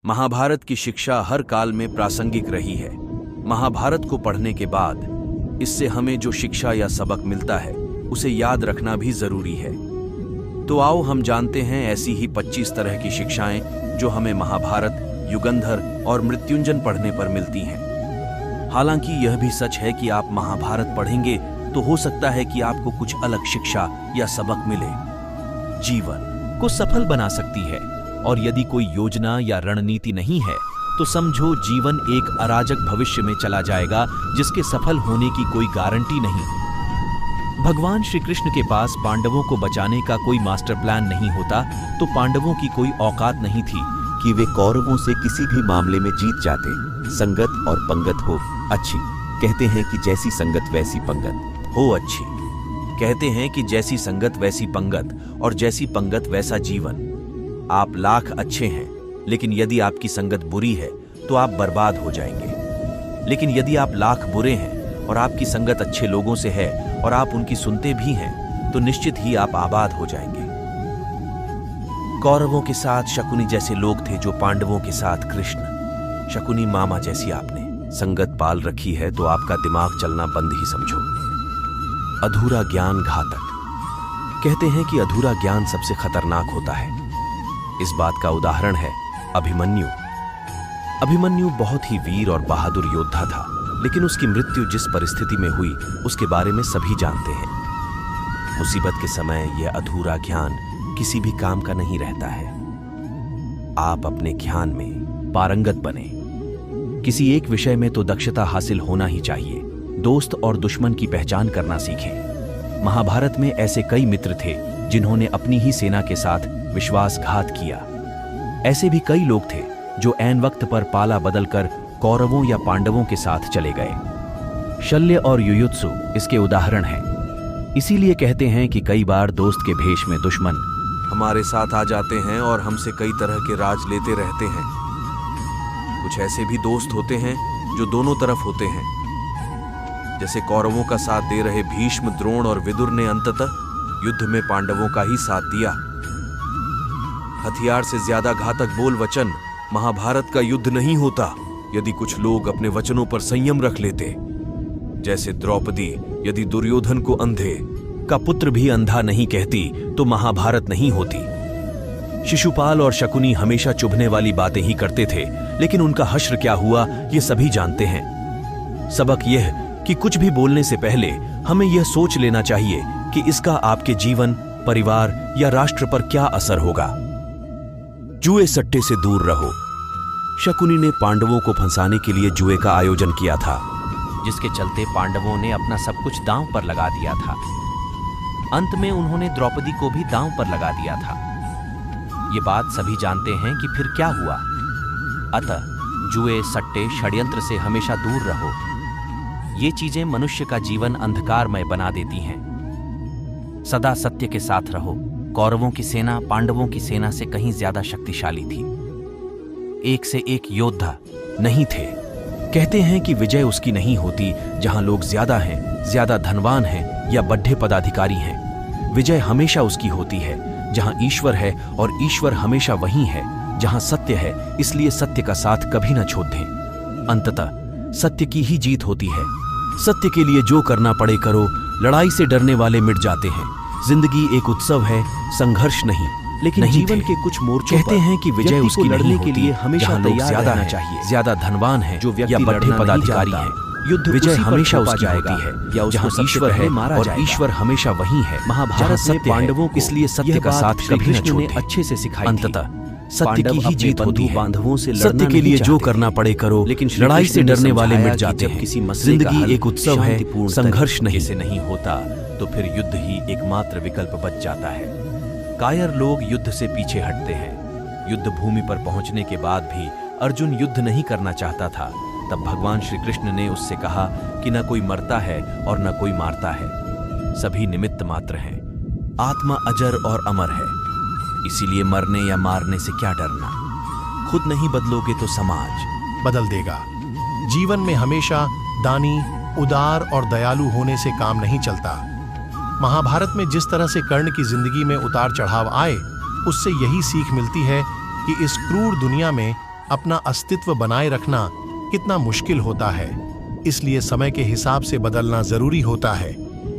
महाभारत की शिक्षा हर काल में प्रासंगिक रही है। महाभारत को पढ़ने के बाद इससे हमें जो शिक्षा या सबक मिलता है उसे याद रखना भी जरूरी है। तो आओ हम जानते हैं ऐसी ही 25 तरह की शिक्षाएं जो हमें महाभारत, युगंधर और मृत्युंजय पढ़ने पर मिलती हैं। हालांकि यह भी सच है कि आप महाभारत पढ़ेंगे तो हो सकता है कि आपको कुछ अलग शिक्षा या सबक मिले। जीवन को सफल बना सकती है, और यदि कोई योजना या रणनीति नहीं है तो समझो जीवन एक अराजक भविष्य में चला जाएगा जिसके सफल होने की कोई गारंटी नहीं। भगवान श्री कृष्ण के पास पांडवों को बचाने का कोई मास्टर प्लान नहीं होता तो पांडवों की कोई औकात नहीं थी कि वे कौरवों से किसी भी मामले में जीत जाते। संगत और पंगत हो अच्छी, कहते हैं कि जैसी संगत वैसी पंगत हो अच्छी। कहते हैं कि जैसी संगत वैसी पंगत, और जैसी पंगत वैसा जीवन। आप लाख अच्छे हैं, लेकिन यदि आपकी संगत बुरी है तो आप बर्बाद हो जाएंगे। लेकिन यदि आप लाख बुरे हैं और आपकी संगत अच्छे लोगों से है और आप उनकी सुनते भी हैं तो निश्चित ही आप आबाद हो जाएंगे। कौरवों के साथ शकुनी जैसे लोग थे जो पांडवों के साथ कृष्ण। शकुनी मामा जैसी आपने संगत पाल रखी है तो आपका दिमाग चलना बंद ही समझो। अधूरा ज्ञान घातक। कहते हैं कि अधूरा ज्ञान सबसे खतरनाक होता है। इस बात का उदाहरण है अभिमन्यु। अभिमन्यु बहुत ही वीर और बहादुर योद्धा था, लेकिन उसकी मृत्यु जिस परिस्थिति में हुई उसके बारे में सभी जानते हैं। मुसीबत के समय यह अधूरा ज्ञान किसी भी काम का नहीं रहता है। आप अपने ज्ञान में पारंगत बने। किसी एक विषय में तो दक्षता हासिल होना ही चाहिए। दोस्त और दुश्मन की पहचान करना सीखें। महाभारत में ऐसे कई मित्र थे जिन्होंने अपनी ही सेना के साथ विश्वासघात किया। ऐसे भी कई लोग थे जो ऐन वक्त पर पाला बदलकर कौरवों या पांडवों के साथ चले गए। शल्य और युयुत्सु इसके उदाहरण हैं। इसीलिए कहते हैं कि कई बार दोस्त के भेष में दुश्मन हमारे साथ आ जाते हैं और हमसे कई तरह के राज लेते रहते हैं। कुछ ऐसे भी दोस्त होते हैं जो दोनों तरफ होते हैं। जैसे कौरवों का साथ दे रहे भीष्म, द्रोण और विदुर ने अंततः युद्ध में पांडवों का ही साथ दिया। हथियार से ज्यादा घातक बोल वचन महाभारत का युद्ध नहीं होता यदि कुछ लोग अपने वचनों पर संयम रख लेते। जैसे द्रौपदी यदि दुर्योधन को अंधे का पुत्र भी अंधा नहीं कहती तो महाभारत नहीं होती। शिशुपाल और शकुनी हमेशा चुभने वाली बातें ही करते थे, लेकिन उनका हश्र क्या हुआ ये सभी जानते हैं। सबक यह कि कुछ भी बोलने से पहले हमें यह सोच लेना चाहिए कि इसका आपके जीवन, परिवार या राष्ट्र पर क्या असर होगा। जुए सट्टे से दूर रहो। शकुनी ने पांडवों को फंसाने के लिए जुए का आयोजन किया था, जिसके चलते पांडवों ने अपना सब कुछ दांव पर लगा दिया था। अंत में उन्होंने द्रौपदी को भी दांव पर लगा दिया था। ये बात सभी जानते हैं कि फिर क्या हुआ। अतः जुए, सट्टे, षड्यंत्र से हमेशा दूर रहो। ये चीजें मनुष्य का जीवन अंधकारमय बना देती हैं। सदा सत्य के साथ रहो। कौरवों की सेना पांडवों की सेना से कहीं ज्यादा शक्तिशाली थी। एक से एक योद्धा नहीं थे। कहते हैं कि विजय उसकी नहीं होती जहां लोग ज्यादा हैं, ज्यादा धनवान हैं या बड्ढे पदाधिकारी हैं। विजय हमेशा उसकी होती है जहां ईश्वर है, और ईश्वर हमेशा वही है जहां सत्य है। इसलिए सत्य का साथ कभी न छोड़ दें। अंततः सत्य की ही जीत होती है। सत्य के लिए जो करना पड़े करो। लड़ाई से डरने वाले मिट जाते हैं। जिंदगी एक उत्सव है, संघर्ष नहीं। लेकिन नहीं जीवन के कुछ मोर्चों कहते हैं कि विजय उसकी लड़ने के लिए हमेशा लोग ज्यादा रहना चाहिए, ज्यादा धनवान है जो या बड़े पदाधिकारी है। युद्ध विजय हमेशा उसकी होती है या जहां ईश्वर है, और ईश्वर हमेशा वही है। महाभारत सत्य पांडवों को इसलिए सत्य का साथ कभी न छोड़े। अच्छे से सिखाई। अंततः सत्य की ही जीत होती है। बांधवों से सत्य के लिए जो करना पड़े करो, लेकिन लड़ाई से डरने वाले मिट जाते हैं। जिंदगी एक उत्सव है, संघर्ष नहीं से नहीं होता तो फिर युद्ध ही एकमात्र विकल्प बच जाता है। कायर लोग युद्ध से पीछे हटते हैं। युद्ध भूमि पर पहुंचने के बाद भी अर्जुन युद्ध नहीं करना चाहता था। तब भगवान श्री कृष्ण ने उससे कहा कि न कोई मरता है और न कोई मारता है, सभी निमित्त मात्र हैं। आत्मा अजर और अमर है, इसीलिए मरने या मारने से क्या डरना। खुद नहीं बदलोगे तो समाज बदल देगा। जीवन में हमेशा दानी, उदार और दयालु होने से काम नहीं चलता। महाभारत में जिस तरह से कर्ण की जिंदगी में उतार चढ़ाव आए, उससे यही सीख मिलती है कि इस क्रूर दुनिया में अपना अस्तित्व बनाए रखना कितना मुश्किल होता है। इसलिए समय के हिसाब से बदलना जरूरी होता है,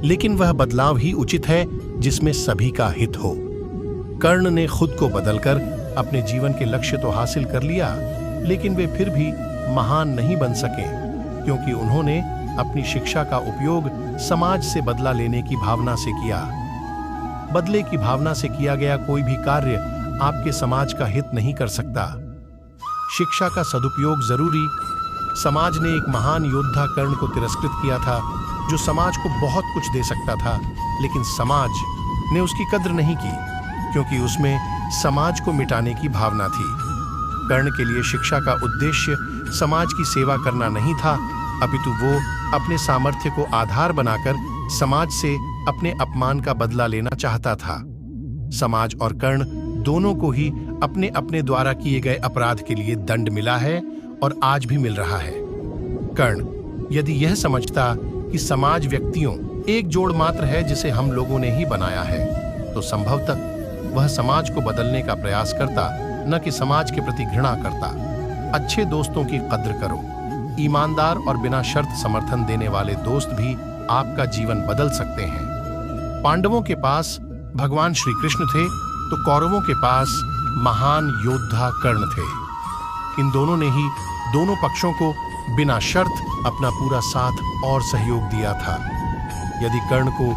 लेकिन वह बदलाव ही उचित है जिसमें सभी का हित हो। कर्ण ने खुद को बदलकर अपने जीवन के लक्ष्य तो हासिल कर लिया, लेकिन वे फिर भी महान नहीं बन सके, क्योंकि उन्होंने अपनी शिक्षा का उपयोग समाज से बदला लेने की भावना से किया। बदले की भावना से किया गया कोई भी कार्य आपके समाज का हित नहीं कर सकता। शिक्षा का सदुपयोग जरूरी। समाज ने एक महान योद्धा कर्ण को तिरस्कृत किया था, जो समाज को बहुत कुछ दे सकता था, लेकिन समाज ने उसकी कद्र नहीं की, क्योंकि उसमें समाज को मिटाने की भावना थी। कर्ण के लिए शिक्षा का उद्देश्य समाज की सेवा करना नहीं था, अपितु वो अपने सामर्थ्य को आधार बनाकर समाज से अपने अपमान का बदला लेना चाहता था। समाज और कर्ण दोनों को ही अपने अपने द्वारा किए गए अपराध के लिए दंड मिला है और आज भी मिल रहा है। कर्ण यदि यह समझता कि समाज व्यक्तियों एक जोड़ मात्र है जिसे हम लोगों ने ही बनाया है, तो संभवतः वह समाज को बदलने का प्रयास करता, न कि समाज के प्रति घृणा करता। अच्छे दोस्तों की कद्र करो। ईमानदार और बिना शर्त समर्थन देने वाले दोस्त भी आपका जीवन बदल सकते हैं। पांडवों के पास भगवान श्री कृष्ण थे, तो कौरवों के पास महान योद्धा कर्ण थे। इन दोनों ने ही दोनों पक्षों को बिना शर्त अपना पूरा साथ और सहयोग दिया था। यदि कर्ण को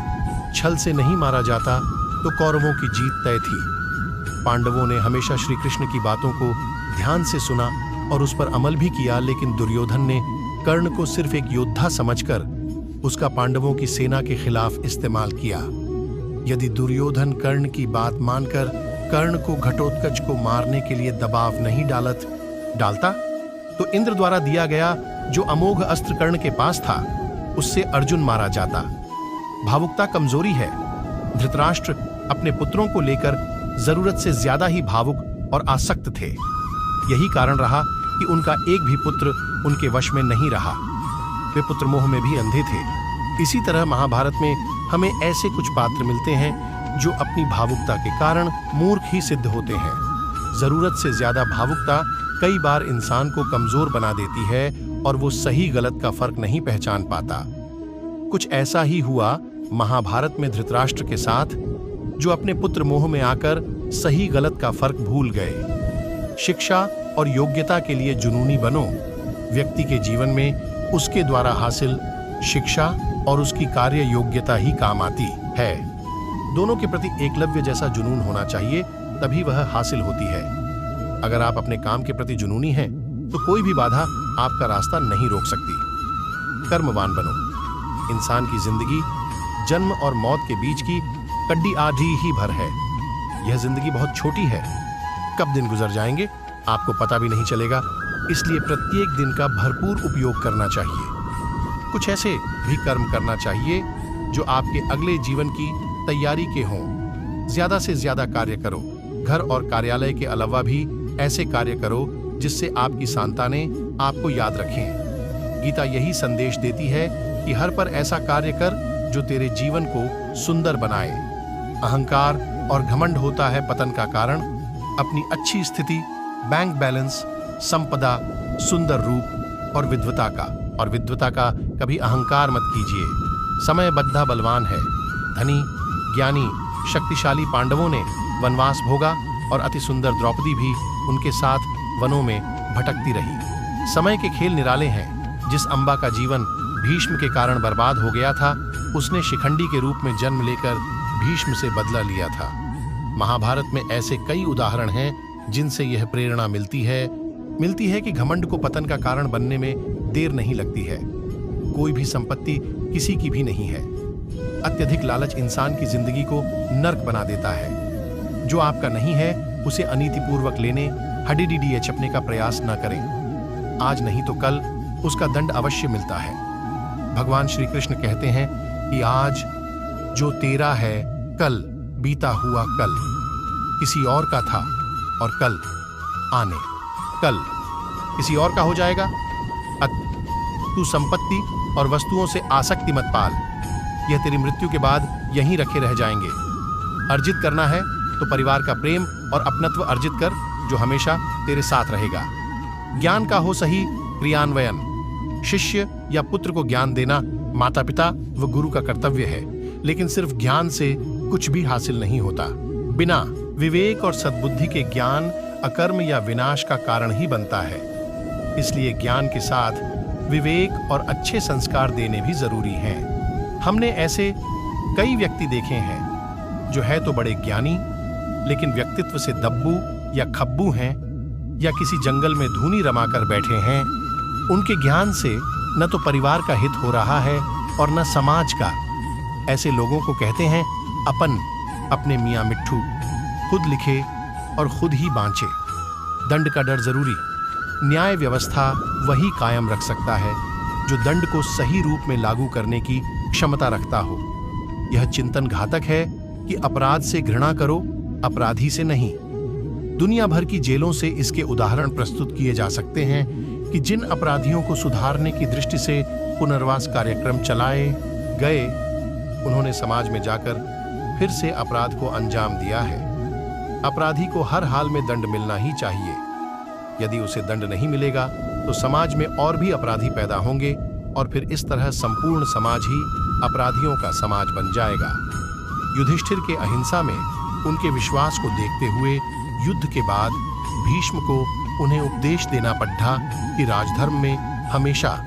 छल से नहीं मारा जाता तो कौरवों की जीत तय थी। पांडवों ने हमेशा श्री कृष्ण की बातों को ध्यान से सुना और उस पर अमल भी किया, लेकिन दुर्योधन ने कर्ण को सिर्फ एक योद्धा समझकर उसका पांडवों की सेना के खिलाफ इस्तेमाल किया। यदि दुर्योधन कर्ण की बात मानकर कर्ण को घटोत्कच को मारने के लिए दबाव नहीं डालता, तो इंद्र द्वारा दिया गया जो अमोघ अस्त्र कर्ण के पास था, उससे अर्जुन मारा जाता। भावुकता कमजोरी है। धृतराष्ट्र अपने पुत्रों को लेकर जरूरत से ज्यादा ही भावुक और आसक्त थे। यही कारण रहा कि उनका एक भी पुत्र उनके वश में नहीं रहा। वे पुत्र मोह में भी अंधे थे। इसी तरह महाभारत में हमें ऐसे कुछ पात्र मिलते हैं जो अपनी भावुकता के कारण मूर्ख ही सिद्ध होते हैं। जरूरत से ज्यादा भावुकता कई बार इंसान को कमजोर बना देती है और वो सही गलत का फर्क नहीं पहचान पाता। कुछ ऐसा ही हुआ महाभारत में धृतराष्ट्र के साथ, जो अपने पुत्र मोह में आकर सही गलत का फर्क भूल गए। शिक्षा और योग्यता के लिए जुनूनी बनो। व्यक्ति के जीवन में उसके द्वारा हासिल शिक्षा और उसकी कार्य योग्यता ही काम आती है। दोनों के प्रति एकलव्य जैसा जुनून होना चाहिए, तभी वह हासिल होती है। अगर आप अपने काम के प्रति जुनूनी हैं, तो कोई भी बाधा आपका रास्ता नहीं रोक सकती। कर्मवान बनो। इंसान की जिंदगी जन्म और मौत के बीच की कड्डी आधी ही भर है। यह जिंदगी बहुत छोटी है। कब दिन गुजर जाएंगे आपको पता भी नहीं चलेगा। इसलिए प्रत्येक दिन का भरपूर उपयोग करना चाहिए। कुछ ऐसे भी कर्म करना चाहिए जो आपके अगले जीवन की तैयारी के हों। ज्यादा से ज्यादा कार्य करो। घर और कार्यालय के अलावा भी ऐसे कार्य करो जिससे आपकी संतानें आपको याद रखें। गीता यही संदेश देती है कि हर पर ऐसा कार्य कर जो तेरे जीवन को सुंदर बनाए। अहंकार और घमंड होता है पतन का कारण। अपनी अच्छी स्थिति, बैंक बैलेंस, संपदा, सुंदर रूप और विद्वता का कभी अहंकार मत कीजिए। समय बद्धा बलवान है। धनी, ज्ञानी, शक्तिशाली पांडवों ने वनवास भोगा और अति सुंदर द्रौपदी भी उनके साथ वनों में भटकती रही। समय के खेल निराले हैं। जिस अम्बा का जीवन भीष्म के कारण बर्बाद हो गया था, उसने शिखंडी के रूप में जन्म लेकर भीष्म से बदला लिया था। महाभारत में ऐसे कई उदाहरण हैं जिनसे यह प्रेरणा मिलती है कि घमंड को पतन का कारण बनने में देर नहीं लगती है। कोई भी संपत्ति किसी की भी नहीं है। अत्यधिक लालच इंसान की जिंदगी को नर्क बना देता है। जो आपका नहीं है उसे अनीतिपूर्वक लेने, हडीडीडीए छपने का प्रयास न करें। आज नहीं तो कल उसका दंड अवश्य मिलता है। भगवान श्री कृष्ण कहते हैं कि आज जो तेरा है कल बीता हुआ कल किसी और का था और कल किसी और का हो जाएगा। तू संपत्ति और वस्तुओं से आसक्ति मत पाल। यह तेरी मृत्यु के बाद यहीं रखे रह जाएंगे। अर्जित करना है तो परिवार का प्रेम और अपनत्व अर्जित कर, जो हमेशा तेरे साथ रहेगा। ज्ञान का हो सही क्रियान्वयन। शिष्य या पुत्र को ज्ञान देना माता पिता व गुरु का कर्तव्य है, लेकिन सिर्फ ज्ञान से कुछ भी हासिल नहीं होता। बिना विवेक और सद्बुद्धि के ज्ञान अकर्म या विनाश का कारण ही बनता है। इसलिए ज्ञान के साथ विवेक और अच्छे संस्कार देने भी जरूरी हैं। हमने ऐसे कई व्यक्ति देखे हैं जो है तो बड़े ज्ञानी, लेकिन व्यक्तित्व से दब्बू या खब्बू हैं, या किसी जंगल में धूनी रमाकर बैठे हैं। उनके ज्ञान से न तो परिवार का हित हो रहा है और न समाज का। ऐसे लोगों को कहते हैं अपन अपने मियाँ मिट्ठू, खुद लिखे और खुद ही बांचे। दंड का डर जरूरी। न्याय व्यवस्था वही कायम रख सकता है जो दंड को सही रूप में लागू करने की क्षमता रखता हो। यह चिंतन घातक है कि अपराध से घृणा करो, अपराधी से नहीं। दुनिया भर की जेलों से इसके उदाहरण प्रस्तुत किए जा सकते हैं कि जिन अपराधियों को सुधारने की दृष्टि से पुनर्वास कार्यक्रम चलाए गए, उन्होंने समाज में जाकर फिर से अपराध को अंजाम दिया है। अपराधी को हर हाल में दंड मिलना ही चाहिए। यदि उसे दंड नहीं मिलेगा तो समाज में और भी अपराधी पैदा होंगे और फिर इस तरह संपूर्ण समाज ही अपराधियों का समाज बन जाएगा। युधिष्ठिर के अहिंसा में उनके विश्वास को देखते हुए युद्ध के बाद भीष्म को उन्हें उपदेश देना पड़ा कि राजधर्म में हमेशा